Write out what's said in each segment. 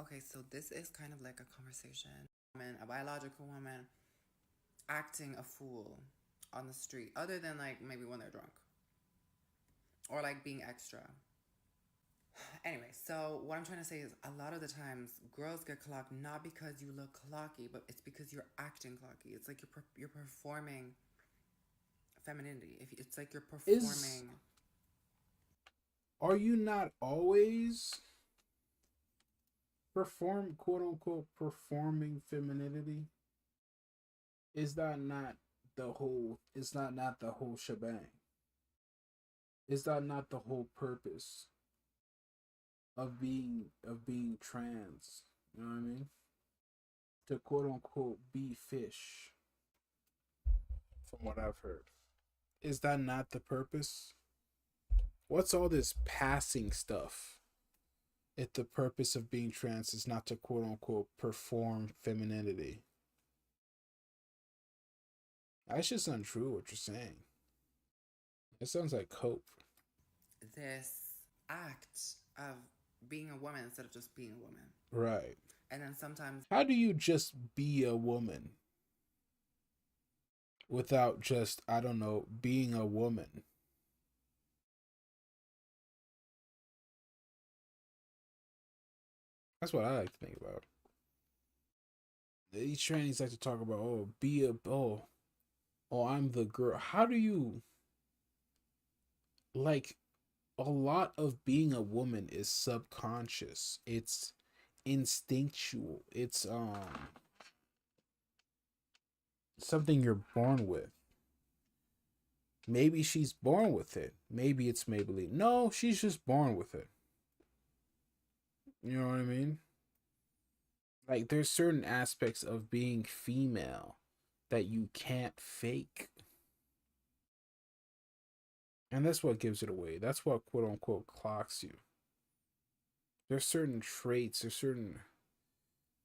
Okay, so this is kind of like a conversation. Woman, a biological woman acting a fool on the street, other than like maybe when they're drunk or like being extra. Anyway, so what I'm trying to say is a lot of the times girls get clocked not because you look clocky, but it's because you're acting clocky. It's like you're performing femininity. If it's like you're Is performing. are you not always perform quote unquote performing femininity? Is that not the whole is that not the whole shebang? Is that not the whole purpose of being trans? You know what I mean? To quote unquote be fish, from what I've heard. Is that not the purpose? What's all this passing stuff? If the purpose of being trans is not to quote unquote perform femininity. That's just untrue what you're saying. It sounds like cope. This act of being a woman instead of just being a woman. Right. And then sometimes How do you just be a woman without just, I don't know, being a woman? That's what I like to think about. These trannies like to talk about, oh, be a, oh, I'm the girl. How do you, like, a lot of being a woman is subconscious. It's instinctual. It's something you're born with. Maybe she's born with it. Maybe it's Maybelline. No, she's just born with it. You know what I mean? Like there's certain aspects of being female that you can't fake. And that's what gives it away. That's what quote unquote clocks you. There's certain traits, there's certain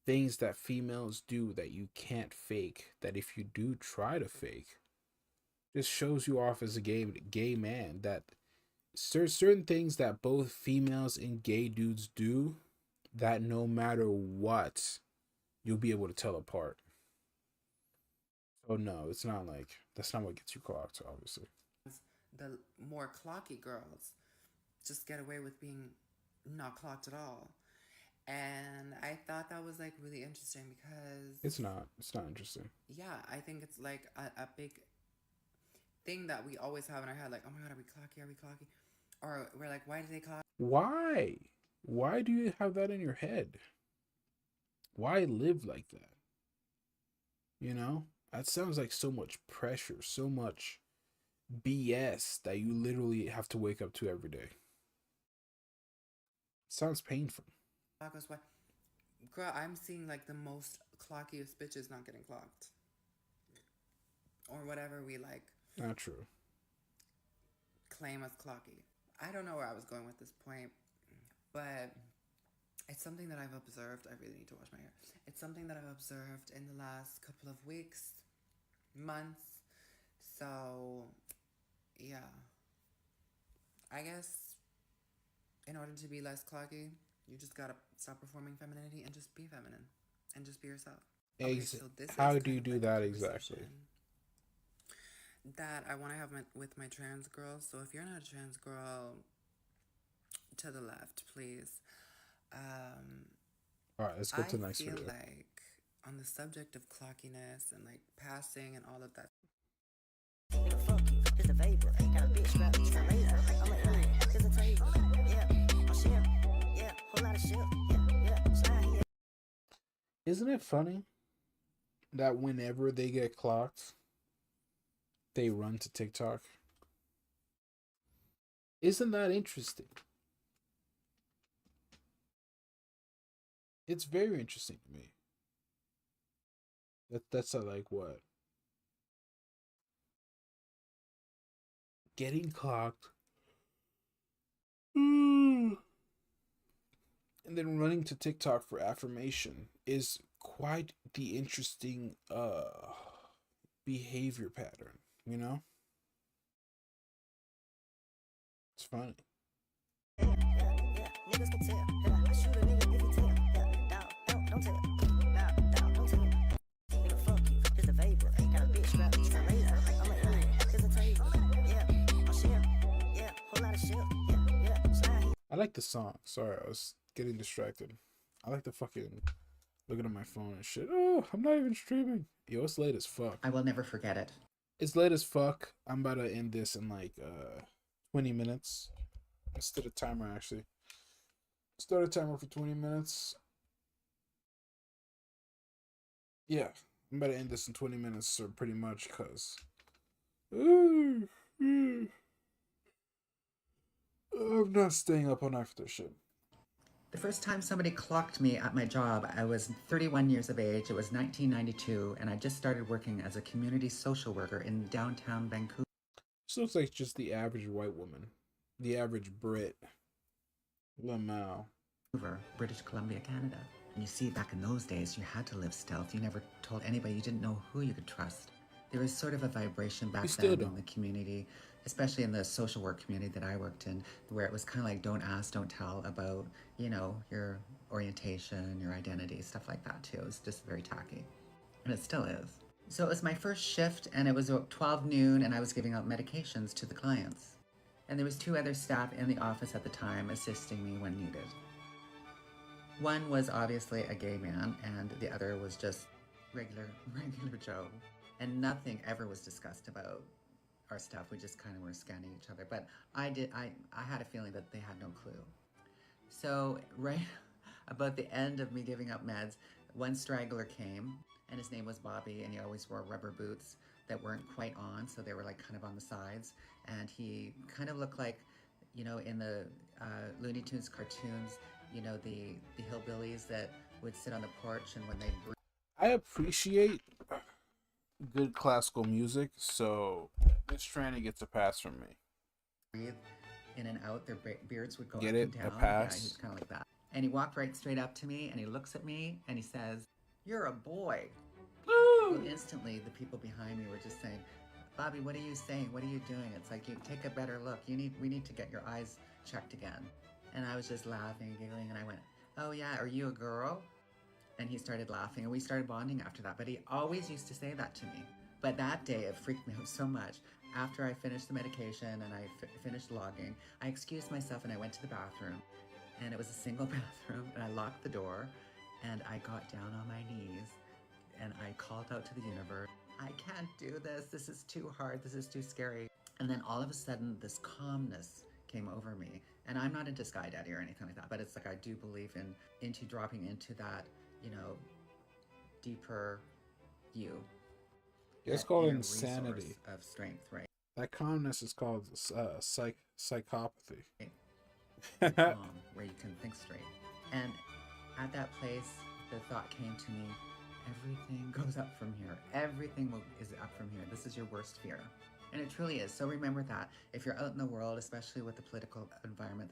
things that females do that you can't fake. That if you do try to fake, just shows you off as a gay man. That certain things that both females and gay dudes do, that no matter what, you'll be able to tell apart. So no, it's not like that's not what gets you clocked, obviously. the more clocky girls just get away with being not clocked at all. And I thought that was like really interesting because, It's not. It's not interesting. yeah, I think it's like a big thing that we always have in our head like, oh my God, are we clocky? Are we clocky? Or we're like, why do they clock? Why? Why do you have that in your head? Why live like that? You know? That sounds like so much pressure, so much BS that you literally have to wake up to every day. Sounds painful. Us why? Girl, I'm seeing like the most clockiest bitches not getting clocked. Or whatever we like Not true. claim as clocky. I don't know where I was going with this point, but it's something that I've observed. I really need to wash my hair. It's something that I've observed in the last couple of weeks, months. So, yeah, I guess in order to be less clocky, you just gotta stop performing femininity and just be feminine and just be yourself. Okay, so this is How do kind you of do like a that conversation exactly? that I want to have with my trans girls. So if you're not a trans girl, to the left, please. Um, All right, let's go I to the next feel video. like on the subject of clockiness and like passing and all of that. Fuck you, just a vapor. Got a bitch strapped, she's a laser. I'm an alien, just a table. Yeah, I'm shit. Yeah, whole lot of shit. Yeah, slide here. Isn't it funny that whenever they get clocked, they run to TikTok? Isn't that interesting? It's very interesting to me. That's a, like what? Getting clocked. And then running to TikTok for affirmation is quite the interesting behavior pattern, you know? It's funny. Yeah, niggas can tell. I shoot a nigga if he tell. Yeah, like the song. Sorry, I was getting distracted. I like the fucking looking at my phone and shit. Oh, I'm not even streaming. Yo, it's late as fuck. I will never forget it. It's late as fuck. I'm about to end this in like 20 minutes. Let's set a timer actually. Start a timer for 20 minutes. Yeah, I'm about to end this in 20 minutes or pretty much because I'm not staying up all night for this shit. The first time somebody clocked me at my job, I was 31 years of age. It was 1992, and I just started working as a community social worker in downtown Vancouver. This looks like just the average white woman. The average Brit. Lamau. British Columbia, Canada. And you see, back in those days, you had to live stealth. You never told anybody. You didn't know who you could trust. There was sort of a vibration back then in the community, especially in the social work community that I worked in, where it was kind of like don't ask, don't tell about, you know, your orientation, your identity, stuff like that too. It was just very tacky. And it still is. So it was my first shift, and it was about 12 noon, and I was giving out medications to the clients. And there was 2 other staff in the office at the time assisting me when needed. One was obviously a gay man, and the other was just regular Joe. And nothing ever was discussed about our stuff. We just kind of were scanning each other. But I had a feeling that they had no clue. So right about the end of me giving up meds, one straggler came, and his name was Bobby, and he always wore rubber boots that weren't quite on, so they were like kind of on the sides. And he kind of looked like, you know, in the Looney Tunes cartoons, you know, the hillbillies that would sit on the porch and when they breathe. I appreciate good classical music, so this training gets a pass from me. Breathe in and out, their beards would go Get up it? and down. A pass? Yeah, he was kind of like that. And he walked right straight up to me, and he looks at me, and he says, "You're a boy." And instantly, the people behind me were just saying, "Bobby, what are you saying? What are you doing?" It's like, you take a better look. We need to get your eyes checked again. And I was just laughing, giggling, and I went, "Oh yeah, are you a girl?" And he started laughing, and we started bonding after that. But he always used to say that to me. But that day, it freaked me out so much. After I finished the medication and I finished logging, I excused myself and I went to the bathroom. And it was a single bathroom, and I locked the door, and I got down on my knees, and I called out to the universe, "I can't do this. This is too hard. This is too scary." And then all of a sudden, this calmness came over me. And I'm not into Sky Daddy or anything like that, but it's like I do believe into dropping into that, you know, deeper you. It's called insanity. Of strength, right? That calmness is called psychopathy. Where you can think straight. And at that place, the thought came to me, everything goes up from here. Everything is up from here. This is your worst fear. And it truly is. So remember that. If you're out in the world, especially with the political environment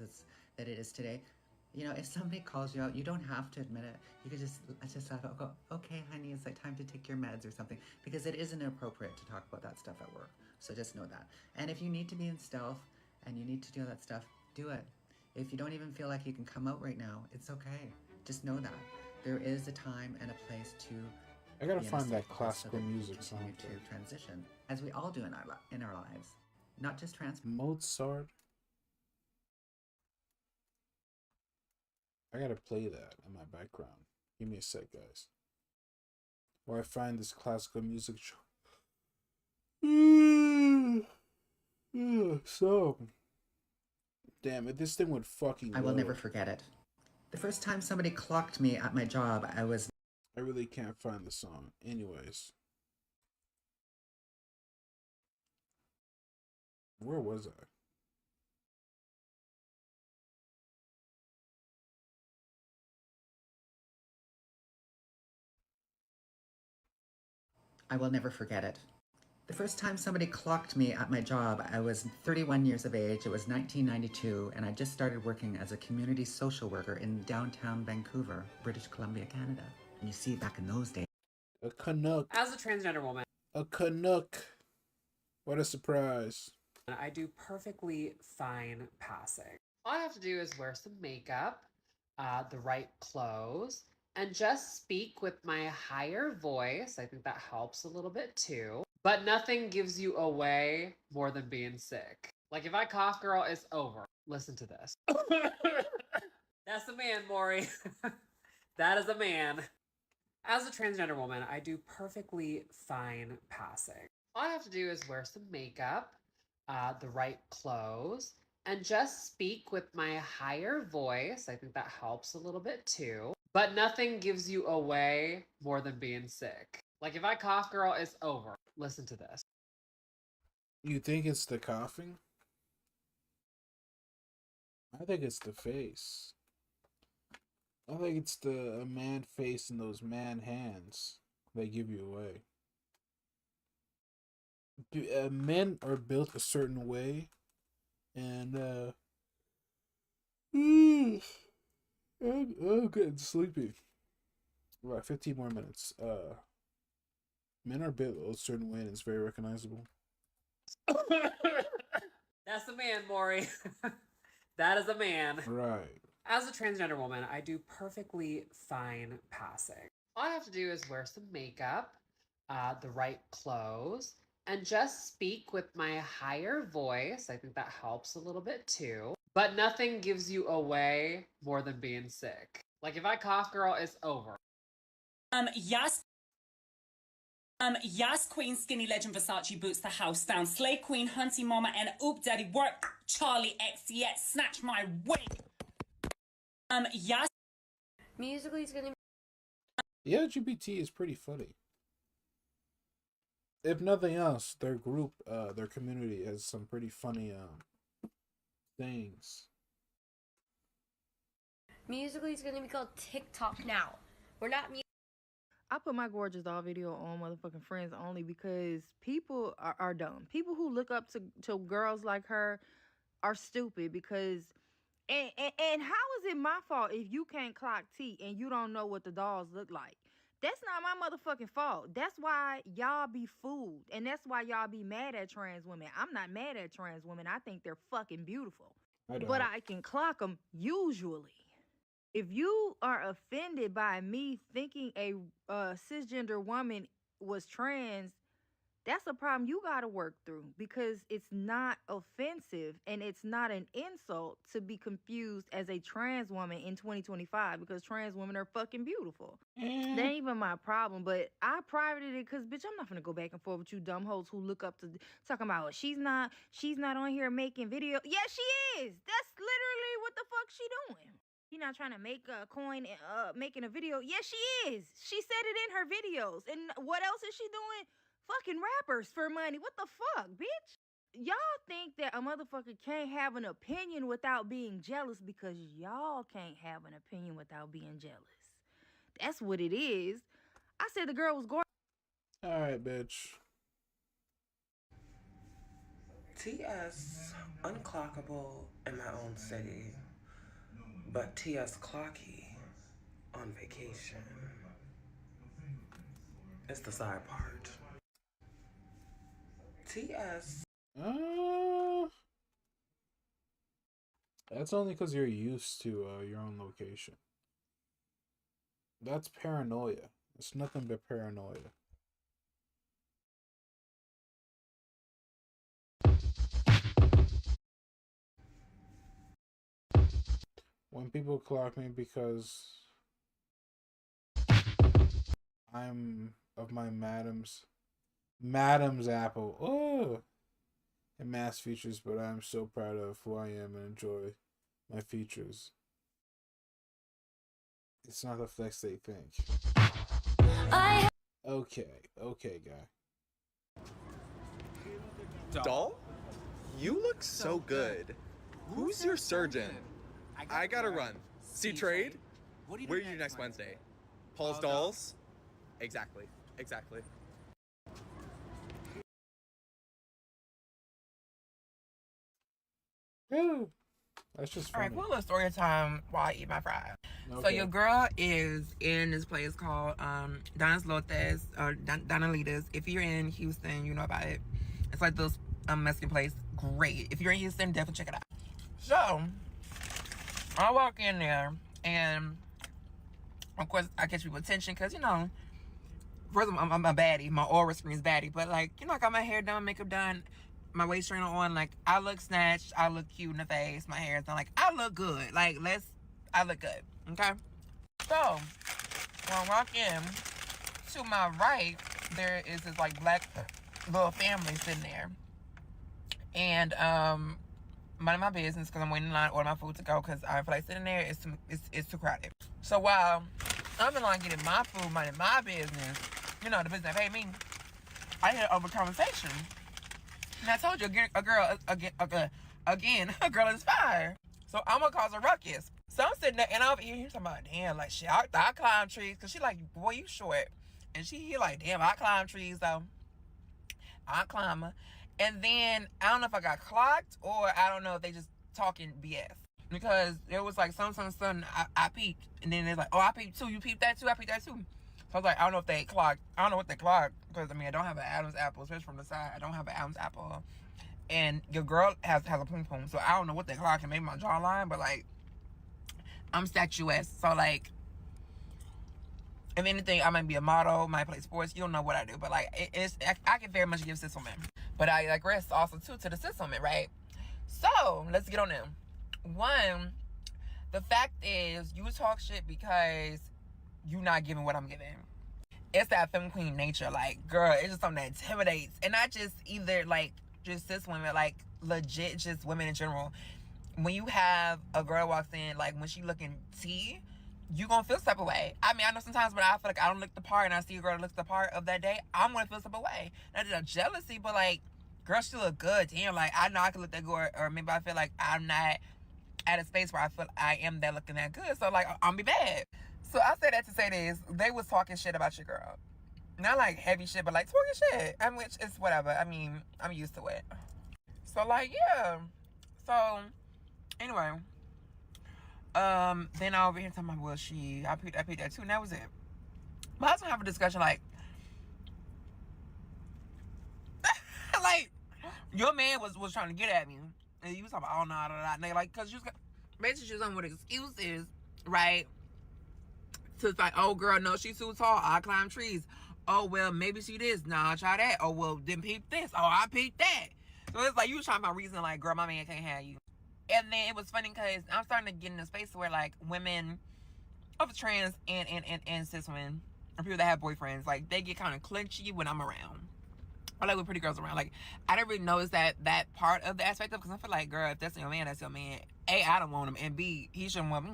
that it is today, you know, if somebody calls you out, you don't have to admit it. You could just laugh and go, "Okay, honey, it's like time to take your meds," or something. Because it isn't appropriate to talk about that stuff at work. So just know that. And if you need to be in stealth and you need to do that stuff, do it. If you don't even feel like you can come out right now, it's okay. Just know that. There is a time and a place to... I gotta find that classical music song to transition, as we all do in our lives. Not just Mozart. I gotta play that in my background. Give me a sec, guys. Where I find this classical music show. So, damn it, this thing would fucking I will never forget it. The first time somebody clocked me at my job, I really can't find the song. Anyways. Where was I? I will never forget it. The first time somebody clocked me at my job, I was 31 years of age. It was 1992, and I just started working as a community social worker in downtown Vancouver, British Columbia, Canada. And you see, back in those days... A Canuck. As a transgender woman. A Canuck. What a surprise. I do perfectly fine passing. All I have to do is wear some makeup, the right clothes, and just speak with my higher voice. I think that helps a little bit too. But nothing gives you away more than being sick. Like if I cough, girl, it's over. Listen to this. That's a man, Maury. That is a man. As a transgender woman, I do perfectly fine passing. All I have to do is wear some makeup, the right clothes, and just speak with my higher voice. I think that helps a little bit too. But nothing gives you away more than being sick. Like if I cough, girl, it's over. Listen to this. You think it's the coughing? I think it's the face. I think it's the man face and those man hands that give you away. Men are built a certain way, and I'm getting sleepy. Right, 15 more minutes. Men are built a certain way, and it's very recognizable. That's a man, Maury. That is a man. Right. As a transgender woman, I do perfectly fine passing. All I have to do is wear some makeup, the right clothes, and just speak with my higher voice. I think that helps a little bit too. But nothing gives you away more than being sick. Like if I cough, girl, it's over. Yas Queen, Skinny Legend, Versace Boots, The House Down, Slay Queen, Hunty Mama, and Oop Daddy Work, Charlie XCX, Snatch My Wig. Yas. Musically, it's gonna be. The LGBT is pretty funny. If nothing else, their group, their community has some pretty funny things. Musically, it's gonna be called TikTok now. We're not. I put my Gorgeous Doll video on motherfucking Friends only because people are dumb. People who look up to girls like her are stupid because and how is it my fault if you can't clock T and you don't know what the dolls look like? That's not my motherfucking fault. That's why y'all be fooled, and that's why y'all be mad at trans women. I'm not mad at trans women. I think they're fucking beautiful. But I can clock them usually. If you are offended by me thinking a cisgender woman was trans, that's a problem you got to work through because it's not offensive and it's not an insult to be confused as a trans woman in 2025 because trans women are fucking beautiful. That ain't even my problem, but I privated it because, bitch, I'm not gonna go back and forth with you dumb hoes who look up to talking about she's not on here making video. Yeah, she is. That's literally what the fuck she doing. She not trying to make a coin, making a video. Yeah, she is. She said it in her videos. And what else is she doing? Fucking rappers for money. What the fuck, bitch? Y'all think that a motherfucker can't have an opinion without being jealous because y'all can't have an opinion without being jealous. That's what it is. I said the girl was gorgeous. All right, bitch. TS unclockable in my own city, but TS clocky on vacation. It's the side part. TS. That's only because you're used to your own location. That's paranoia. It's nothing but paranoia. When people clock me because I'm of my madam's apple. Oh, and mass features, but I'm so proud of who I am and enjoy my features. It's not the flex they think. Okay, guy. Doll? You look so good. Who's your surgeon? I gotta run. See trade? Where are you next Wednesday? Paul's Dolls? Exactly. Ooh, that's just funny. All right, cool little story time while I eat my fries. Okay. So your girl is in this place called Donas Lotes or Donalitas. If you're in Houston, you know about it. It's like this Mexican place. Great. If you're in Houston, definitely check it out. So I walk in there, and of course I catch people's attention because, you know, first of all, I'm a baddie. My aura screams baddie. But, like, you know, I got my hair done, makeup done. my waist trainer on. Like, I look snatched. I look cute in the face. My hair is done. Like, I look good. Like, I look good. Okay? So, when I walk in, to my right, there is this, like, black little family sitting there. And, mind my business because I'm waiting in line to order my food to go because I feel like sitting there it's too crowded. So while I'm in line getting my food, minding my business, you know, the business that paid me, I hear over conversation. And I told you, a girl is fire. So I'm gonna cause a ruckus. So I'm sitting there and I'm over here talking about, damn, like, shit, I climb trees. Cause she like, boy, you short. And he like, damn, I climb trees though. I climb her. And then, I don't know if I got clocked or I don't know if they just talking BS. Because there was like something I peeped. And then they're like, oh, I peeped too. You peeped that too? I peeped that too. So I was like, I don't know if they clocked. I don't know what they clocked. Because, I mean, I don't have an Adam's apple, especially from the side. I don't have an Adam's apple. And your girl has a poom-poom. So I don't know what they clocked. And maybe my jawline. But, like, I'm statuesque. So, like, if anything, I might be a model, might play sports. You don't know what I do. But, like, I can very much give cis women. But I digress also, too, to the cis women, right? So, let's get on them. One, the fact is, you talk shit because you not giving what I'm giving. It's that femme queen nature. Like, girl, it's just something that intimidates. And not just either, like, just cis women. Like, legit just women in general. When you have a girl walks in, like, when she looking tea, you gonna feel some type of way. I mean, I know sometimes when I feel like I don't look the part and I see a girl that looks the part of that day, I'm gonna feel some type of way. Not just jealousy, but like, girl, she look good. Damn, like, I know I can look that good, or maybe I feel like I'm not at a space where I feel I am that looking that good. So, like, I'm be bad. So I say that to say this, they was talking shit about your girl. Not like heavy shit, but like talking shit. I mean, which is whatever. I mean, I'm used to it. So, like, yeah. So, anyway. Then I over here talking about, well, I picked that too, and that was it. But I was gonna have a discussion like, like, your man was trying to get at me, and you was talking about, oh, no, like, cause basically she was on with excuses, right? So it's like, oh, girl, no, she's too tall, I climb trees. Oh, well, maybe she this, nah, I'll try that. Oh, well, then peep this. Oh, I peeped that. So it's like, you was trying to find reason, like, girl, my man can't have you. And then it was funny because I'm starting to get in a space where, like, women of trans and cis women, or people that have boyfriends, like, they get kind of clinchy when I'm around. Or, like, with pretty girls around. Like, I didn't really notice that part of the aspect of it, because I feel like, girl, if that's your man, that's your man. A, I don't want him. And B, he shouldn't want me.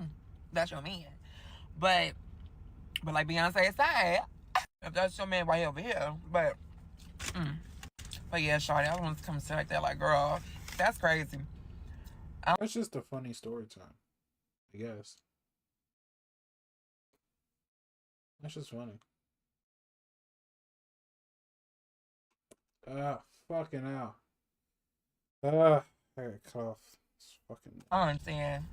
That's your man. But like Beyonce said, if that's your man, right over here. But yeah, shawty, I want to come sit right there like, girl, that's crazy. That's just a funny story time, I guess. That's just funny. Fucking hell. I got a cough. It's fucking. I understand.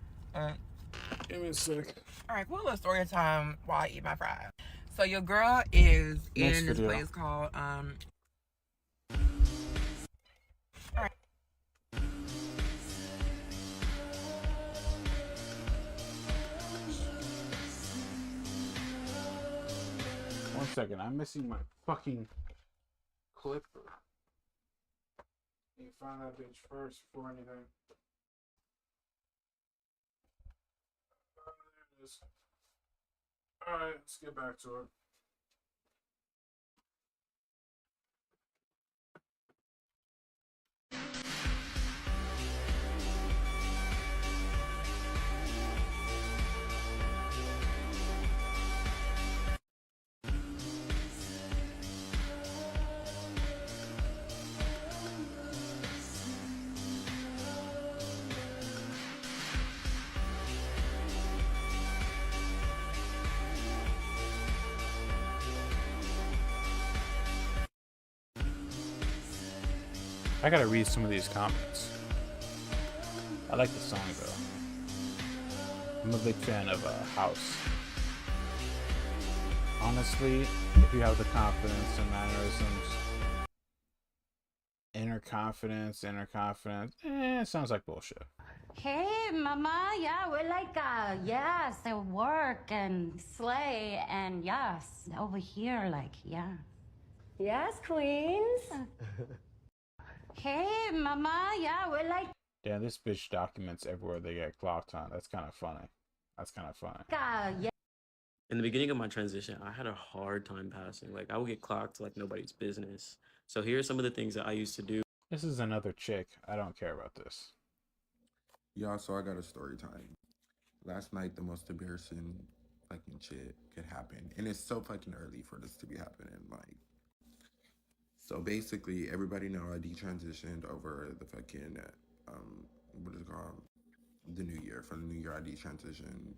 Give me a sec. Alright, cool little story time while I eat my fries. So your girl is in this place called Alright. 1 second, I'm missing my fucking clipper. You find that bitch first before anything. There it is. Alright, let's get back to it. I gotta read some of these comments. I like the song though. I'm a big fan of House. Honestly, if you have the confidence and mannerisms, inner confidence, it sounds like bullshit. Hey, mama, yeah, we're like, yes, at work and slay and yes, over here, like, yeah. Yes, queens. Hey, mama, yeah, we're like, Damn, this bitch documents everywhere they get clocked on. That's kind of funny. That's kind of funny. yeah. In the beginning of my transition, I had a hard time passing. Like, I would get clocked like nobody's business. So here are some of the things that I used to do. This is another chick. I don't care about this. Y'all, so I got a story time. Last night, the most embarrassing fucking shit could happen. And it's so fucking early for this to be happening. Like, so basically, everybody know I detransitioned over the fucking, what is it called? The new year. For the new year, I detransitioned.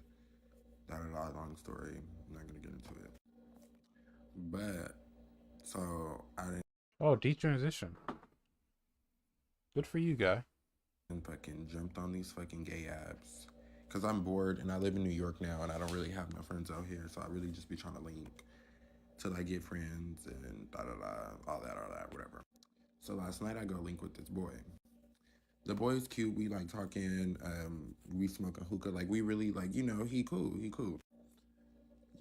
Long story. I'm not gonna get into it. But, so I didn't. Oh, detransition. Good for you, guy. And fucking jumped on these fucking gay apps. Because I'm bored and I live in New York now and I don't really have no friends out here. So I really just be trying to link till I get friends and all that, whatever. So last night I go link with this boy. The boy is cute. We like talking. We smoke a hookah. Like we really like, you know, he cool.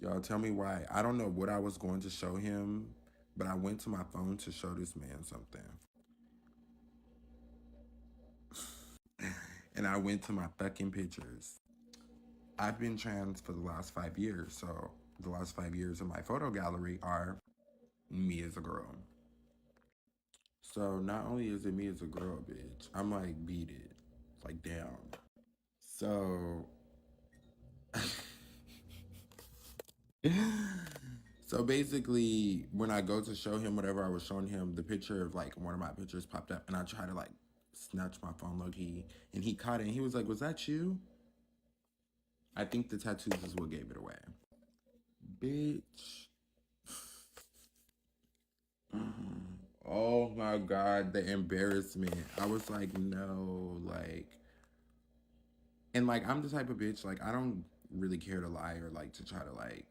Y'all tell me why. I don't know what I was going to show him, but I went to my phone to show this man something. And I went to my fucking pictures. I've been trans for the last 5 years, so the last 5 years of my photo gallery are me as a girl. So not only is it me as a girl, bitch, I'm like beat it, like down. So, so basically, when I go to show him whatever I was showing him, the picture of like one of my pictures popped up, and I try to like snatch my phone low-key, and he caught it, and he was like, "Was that you?" I think the tattoos is what gave it away. Bitch. Oh my God, the embarrassment. I was like, no, like, and like, I'm the type of bitch, like, I don't really care to lie or like to try to like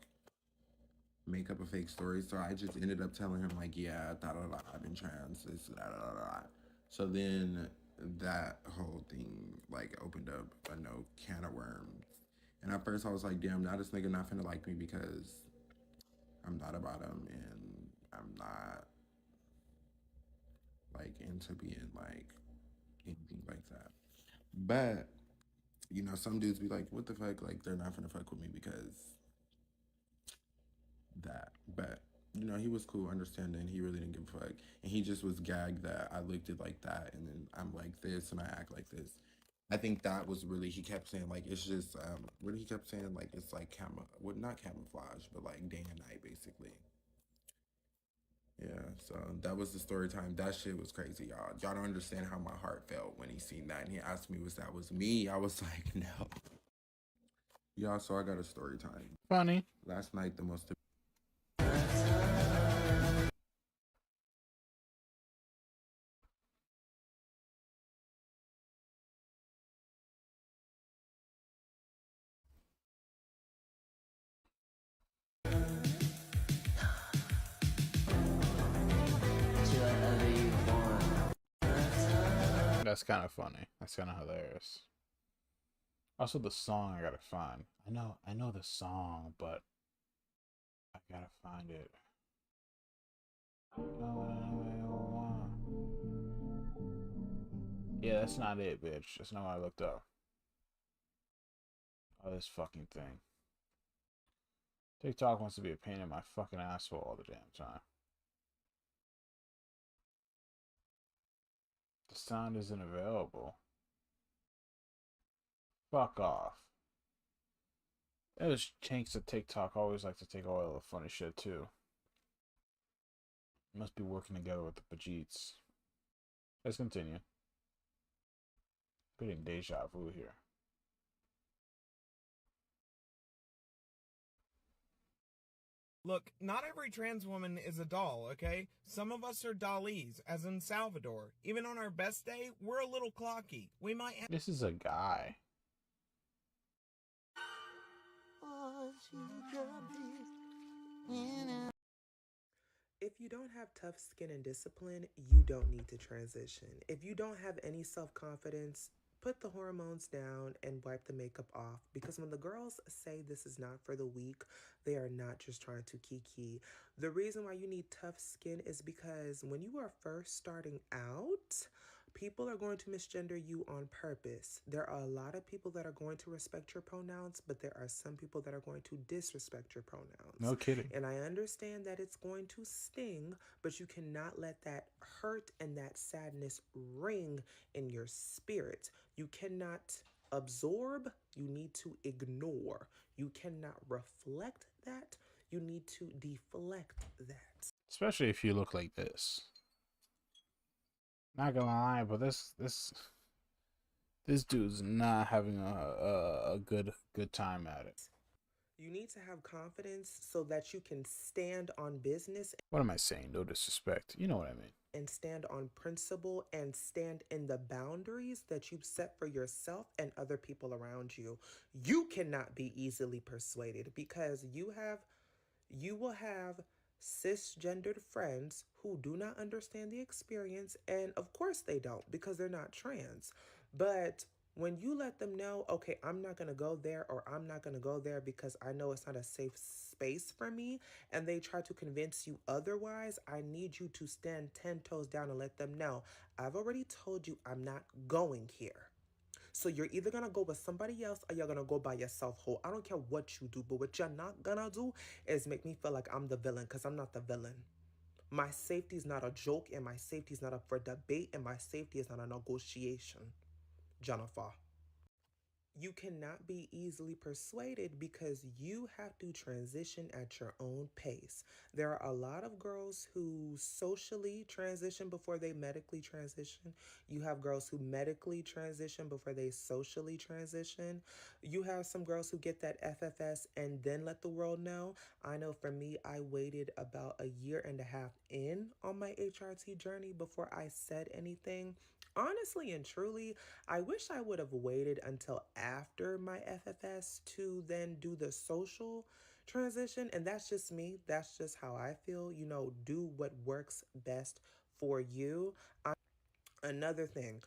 make up a fake story. So I just ended up telling him like, yeah, I've been trans, this, So then that whole thing like opened up a no can of worms. And at first I was like, damn, now this nigga not finna like me because I'm not about him and I'm not like into being like anything like that. But, you know, some dudes be like, what the fuck? Like, they're not finna fuck with me because that. But, you know, he was cool, understanding. He really didn't give a fuck. And he just was gagged that I looked it like that and then I'm like this and I act like this. I think that was really, he kept saying, like, it's just, what he kept saying, like, it's like not camouflage, but like day and night, basically. Yeah, so that was the story time. That shit was crazy, y'all. Y'all don't understand how my heart felt when he seen that. And he asked me, was me? I was like, no. Y'all, so I got a story time. Funny. Last night, the most... That's kind of funny. That's kind of hilarious. Also, the song I gotta find. I know the song, but I gotta find it. Yeah, that's not it, bitch. That's not what I looked up. Oh, this fucking thing. TikTok wants to be a pain in my fucking asshole all the damn time. The sound isn't available. Fuck off. Those chinks at TikTok always like to take all the funny shit too. Must be working together with the Pajeets. Let's continue. Getting deja vu here. Look, not every trans woman is a doll, okay? Some of us are dollies, as in Salvador. Even on our best day, we're a little clocky. We might have... This is a guy. If you don't have tough skin and discipline, you don't need to transition. If you don't have any self-confidence, put the hormones down and wipe the makeup off, because when the girls say this is not for the weak, they are not just trying to kiki. The reason why you need tough skin is because when you are first starting out, people are going to misgender you on purpose. There are a lot of people that are going to respect your pronouns, but there are some people that are going to disrespect your pronouns. No kidding. And I understand that it's going to sting, but you cannot let that hurt and that sadness ring in your spirit. You cannot absorb, you need to ignore. You cannot reflect that, you need to deflect that. Especially if you look like this. Not gonna lie, but this dude's not having a good time at it. You need to have confidence so that you can stand on business. What am I saying? No disrespect. You know what I mean. And stand on principle and stand in the boundaries that you've set for yourself and other people around you. You cannot be easily persuaded, because you will have cisgendered friends who do not understand the experience, and of course they don't, because they're not trans. But when you let them know, okay, I'm not going to go there, or I'm not going to go there because I know it's not a safe space for me, and they try to convince you otherwise, I need you to stand 10 toes down and let them know, I've already told you I'm not going here. So you're either going to go with somebody else or you're going to go by yourself whole. I don't care what you do, but what you're not going to do is make me feel like I'm the villain, because I'm not the villain. My safety is not a joke, and my safety is not up for debate, and my safety is not a negotiation. Jennifer. You cannot be easily persuaded because you have to transition at your own pace. There are a lot of girls who socially transition before they medically transition. You have girls who medically transition before they socially transition. You have some girls who get that FFS and then let the world know. I know for me, I waited about a year and a half in on my HRT journey before I said anything. Honestly and truly, I wish I would have waited until after my FFS to then do the social transition. And that's just me. That's just how I feel. You know, do what works best for you. Another thing,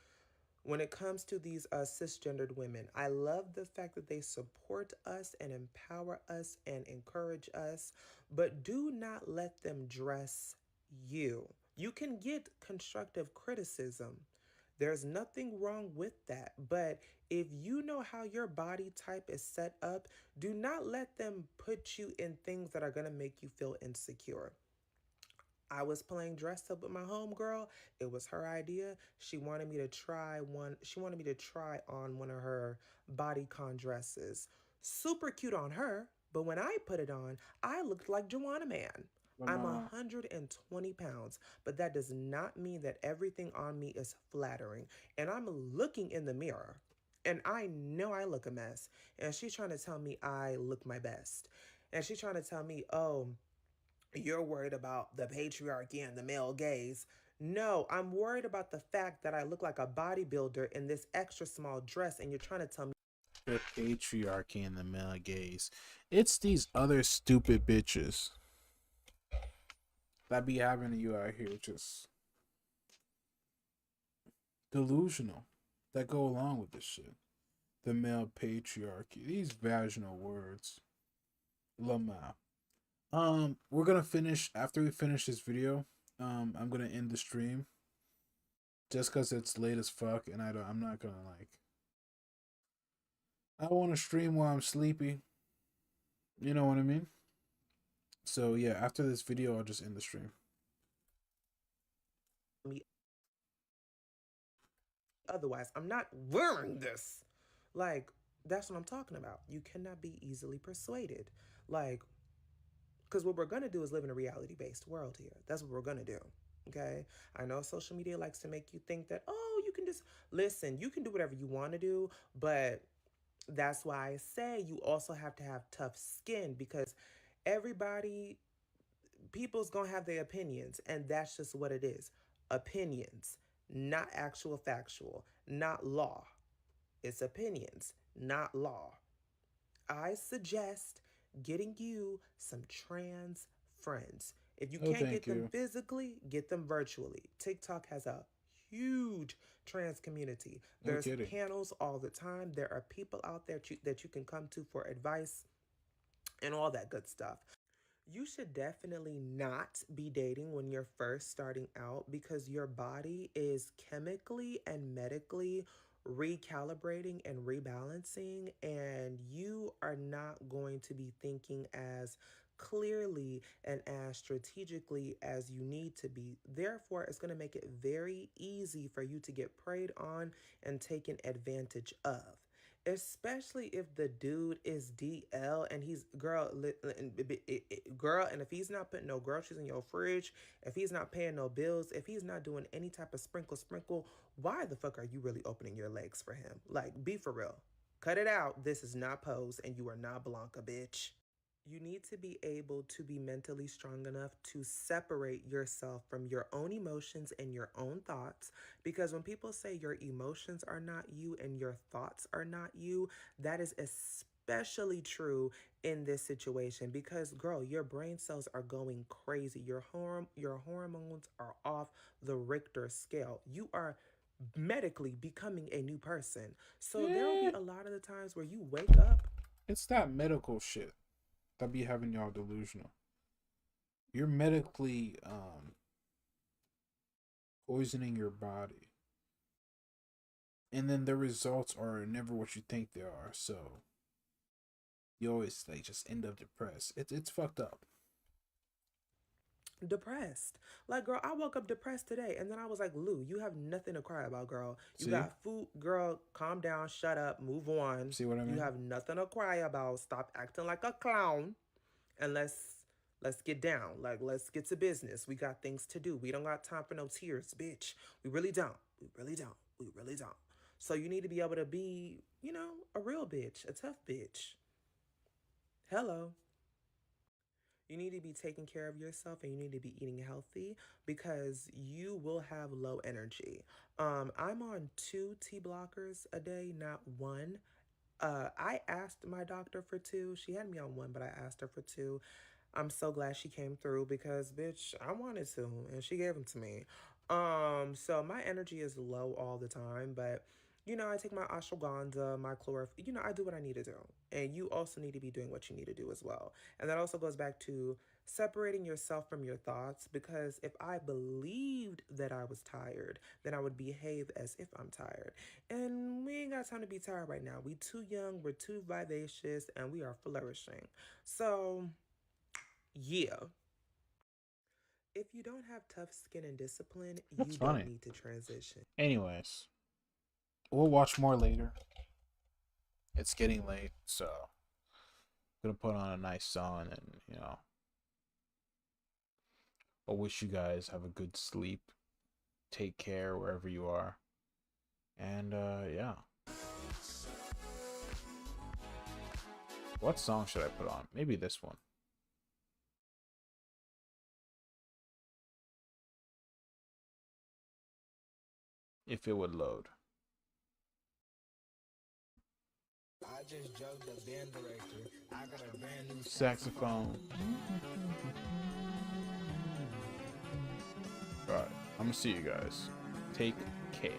when it comes to these cisgendered women, I love the fact that they support us and empower us and encourage us, but do not let them dress you. You can get constructive criticism. There's nothing wrong with that. But if you know how your body type is set up, do not let them put you in things that are going to make you feel insecure. I was playing dress up with my homegirl. It was her idea. She wanted me to try on one of her bodycon dresses. Super cute on her, but when I put it on, I looked like Joanna Man. I'm 120 pounds, but that does not mean that everything on me is flattering. And I'm looking in the mirror, and I know I look a mess. And she's trying to tell me I look my best. And she's trying to tell me, oh, you're worried about the patriarchy and the male gaze. No, I'm worried about the fact that I look like a bodybuilder in this extra small dress, and you're trying to tell me the patriarchy and the male gaze. It's these other stupid bitches that be having you out here just delusional that go along with this shit. The male patriarchy. These vaginal words. Lamau. We're gonna finish after we finish this video. I'm gonna end the stream just because it's late as fuck, and I'm not gonna I want to stream while I'm sleepy. You know what I mean? So yeah, after this video, I'll just end the stream. Otherwise, I'm not wearing this. Like, that's what I'm talking about. You cannot be easily persuaded. Like, because what we're going to do is live in a reality-based world here. That's what we're going to do, okay? I know social media likes to make you think that, oh, you can just, listen, you can do whatever you want to do, but that's why I say you also have to have tough skin, because people's going to have their opinions, and that's just what it is. Opinions, not actual factual, not law. It's opinions, not law. I suggest getting you some trans friends. If you can't get them physically, get them virtually. TikTok has a huge trans community. No There's kidding. panels all the time. There are people out there that you can come to for advice and all that good stuff. You should definitely not be dating when you're first starting out because your body is chemically and medically recalibrating and rebalancing, and you are not going to be thinking as clearly and as strategically as you need to be. Therefore, it's going to make it very easy for you to get preyed on and taken advantage of. Especially if the dude is DL and he's girl, and if he's not putting no groceries in your fridge, if he's not paying no bills, if he's not doing any type of sprinkle, why the fuck are you really opening your legs for him? Like, be for real. Cut it out. This is not Pose and you are not Blanca, bitch. You need to be able to be mentally strong enough to separate yourself from your own emotions and your own thoughts. Because when people say your emotions are not you and your thoughts are not you, that is especially true in this situation. Because, girl, your brain cells are going crazy. Your hormones are off the Richter scale. You are medically becoming a new person. So there will be a lot of the times where you wake up. It's that medical shit that be having y'all delusional. You're medically poisoning your body, and then the results are never what you think they are. So you always like just end up depressed. It's fucked up. Depressed. Like, girl, I woke up depressed today, and then I was like, Lou, you have nothing to cry about, girl. You got food, girl. Calm down, shut up, move on. See what I mean? You have nothing to cry about. Stop acting like a clown, and let's get down. Like, let's get to business. We got things to do. We don't got time for no tears, bitch. We really don't. We really don't. We really don't. So you need to be able to be, you know, a real bitch, a tough bitch. Hello. You need to be taking care of yourself and you need to be eating healthy because you will have low energy. I'm on 2 T blockers a day, not 1. I asked my doctor for 2. She had me on 1, but I asked her for 2. I'm so glad she came through because, bitch, I wanted to and she gave them to me. So my energy is low all the time, but you know, I take my ashwagandha, my chlorophyll, you know, I do what I need to do. And you also need to be doing what you need to do as well. And that also goes back to separating yourself from your thoughts, because if I believed that I was tired, then I would behave as if I'm tired. And we ain't got time to be tired right now. We too young, we're too vivacious, and we are flourishing. So, yeah. If you don't have tough skin and discipline, you don't need to transition. Anyways, we'll watch more later. It's getting late, so I'm gonna put on a nice song and, you know, I wish you guys have a good sleep. Take care wherever you are. And yeah. What song should I put on? Maybe this one. If it would load. I just jugged the band director. I got a brand new Saxophone. Alright, I'm gonna see you guys. Take care.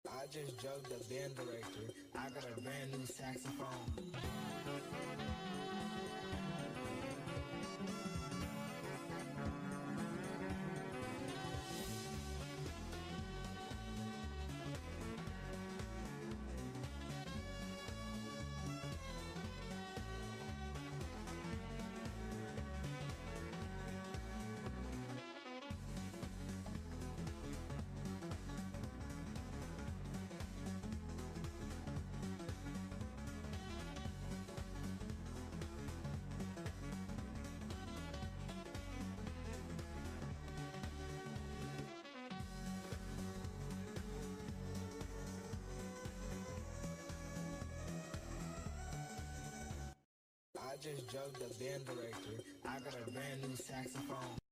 I just jugged the band director. I got a brand new saxophone. just drugged the band director. I got a brand new saxophone.